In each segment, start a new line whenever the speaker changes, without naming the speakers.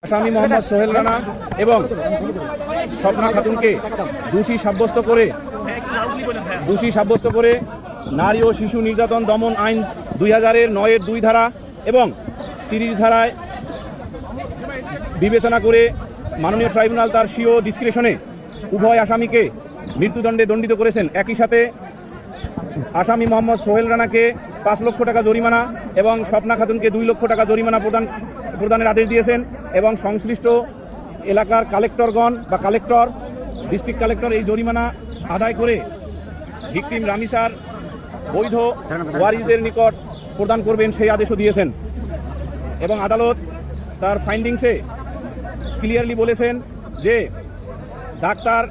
আসামি মোহাম্মদ সোহেল রানা এবং স্বপ্না খাতুনকে দোষী সাব্যস্ত করে নারী ও শিশু নির্যাতন দমন আইন 2009-এর 2 ধারা এবং 30 ধারায় বিবেচনা করে মাননীয় ট্রাইব্যুনাল তার স্বীয় ডিসক্রিশনে উভয় আসামিকে মৃত্যুদণ্ডে দণ্ডিত করেছেন। একই সাথে আসামি মোহাম্মদ সোহেল রানাকে 5 লক্ষ টাকা জরিমানা এবং স্বপ্না খাতুনকে 2 লক্ষ টাকা জরিমানা প্রদানের আদেশ দিয়েছেন এবং সংশ্লিষ্ট এলাকার কালেক্টরগণ বা ডিস্ট্রিক্ট কালেক্টর এই জরিমানা আদায় করে ভিকটিম রামিসার বৈধ ওয়ারিসদের নিকট প্রদান করবেন সেই আদেশও দিয়েছেন। এবং আদালত তার ফাইন্ডিংসে ক্লিয়ারলি বলেছেন যে ডাক্তার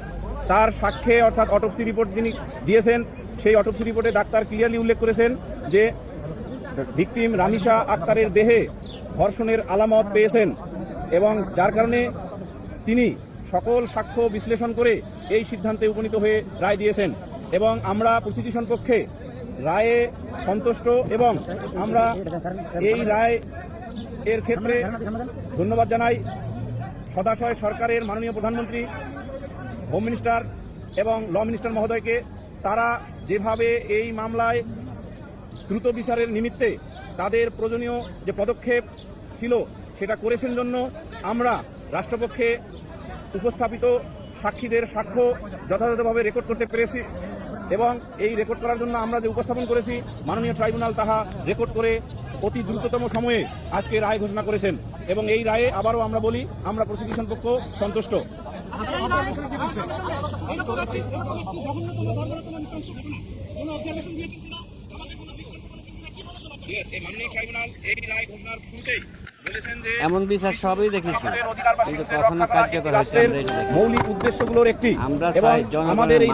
তার সাক্ষ্যে অর্থাৎ অটোপসি রিপোর্ট যিনি দিয়েছেন সেই অটোপসি রিপোর্টে ডাক্তার ক্লিয়ারলি উল্লেখ করেছেন যে ভিকটিম রামিসা আক্তারের দেহে ধর্ষণের আলামত পেয়েছেন এবং যার কারণে তিনি সকল সাক্ষ্য বিশ্লেষণ করে এই সিদ্ধান্তে উপনীত হয়ে রায় দিয়েছেন। এবং আমরা প্রসিকিউশন পক্ষে রায়ে সন্তুষ্ট এবং আমরা এই রায় এর ক্ষেত্রে ধন্যবাদ জানাই সদাশয় সরকারের মাননীয় প্রধানমন্ত্রী, হোম মিনিস্টার এবং ল মিনিস্টার মহোদয়কে। তারা যেভাবে এই মামলায় দ্রুত বিচারের নিমিত্তে তাদের প্রয়োজনীয় যে পদক্ষেপ ছিল সেটা করেছেন জন্য আমরা রাষ্ট্রপক্ষে উপস্থাপিত সাক্ষীদের সাক্ষ্য যথাযথভাবে রেকর্ড করতে পেরেছি এবং এই রেকর্ড করার জন্য আমরা যে উপস্থাপন করেছি মাননীয় ট্রাইব্যুনাল তাহা রেকর্ড করে অতি দ্রুততম সময়ে আজকে রায় ঘোষণা করেছেন এবং এই রায়ে আবারও আমরা বলি আমরা প্রসিকিউশন পক্ষ সন্তুষ্ট।
এমন বিচার সবই দেখেছি, কিন্তু কখনো কার্যকর হচ্ছে
মৌলিক উদ্দেশ্যগুলোর একটি এবং আমাদের এই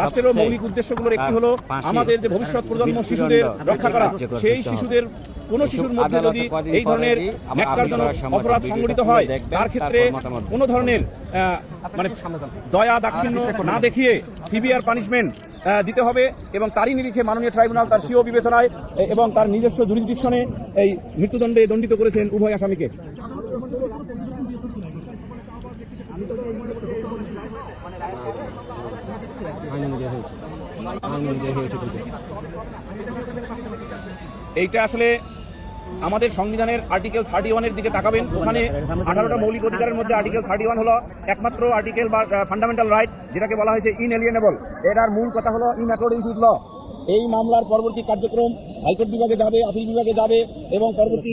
রাষ্ট্রেরও মৌলিক উদ্দেশ্যগুলোর একটি হলো আমাদের যে ভবিষ্যৎ প্রজন্ম শিশুদের রক্ষা করা। সেই শিশুদের কোনো শিশুর মধ্যে যদি এই ধরনের ন্যাক্কারজনক অপরাধ সংঘটিত হয় তার ক্ষেত্রে কোনো ধরনের মানে দয়া দাক্ষিণ্য না দেখিয়ে সিভিয়ার পানিশমেন্ট দিতে হবে এবং তারই নিরিখে মাননীয় ট্রাইব্যুনাল তার স্বীয় বিবেচনায় এবং তার নিজস্ব জুরিসডিকশনে এই মৃত্যুদণ্ডে দণ্ডিত করেছেন উভয় আসামিকে। এইটা আসলে আমাদের সংবিধানের আর্টিকেল 31-এর দিকে তাকাবেন, ওখানে 18টা মৌলিক অধিকারের মধ্যে আর্টিকেল 31 হলো একমাত্র আর্টিকেল বা ফান্ডামেন্টাল রাইট, যেটাকে বলা হয়েছে ইনএলিয়েনেবল। এটার মূল কথা হলো ইন অ্যাকর্ডিংস উইথ ল। এই মামলার পরবর্তী কার্যক্রম হাইকোর্ট বিভাগে যাবে, আপিল বিভাগে যাবে এবং পরবর্তী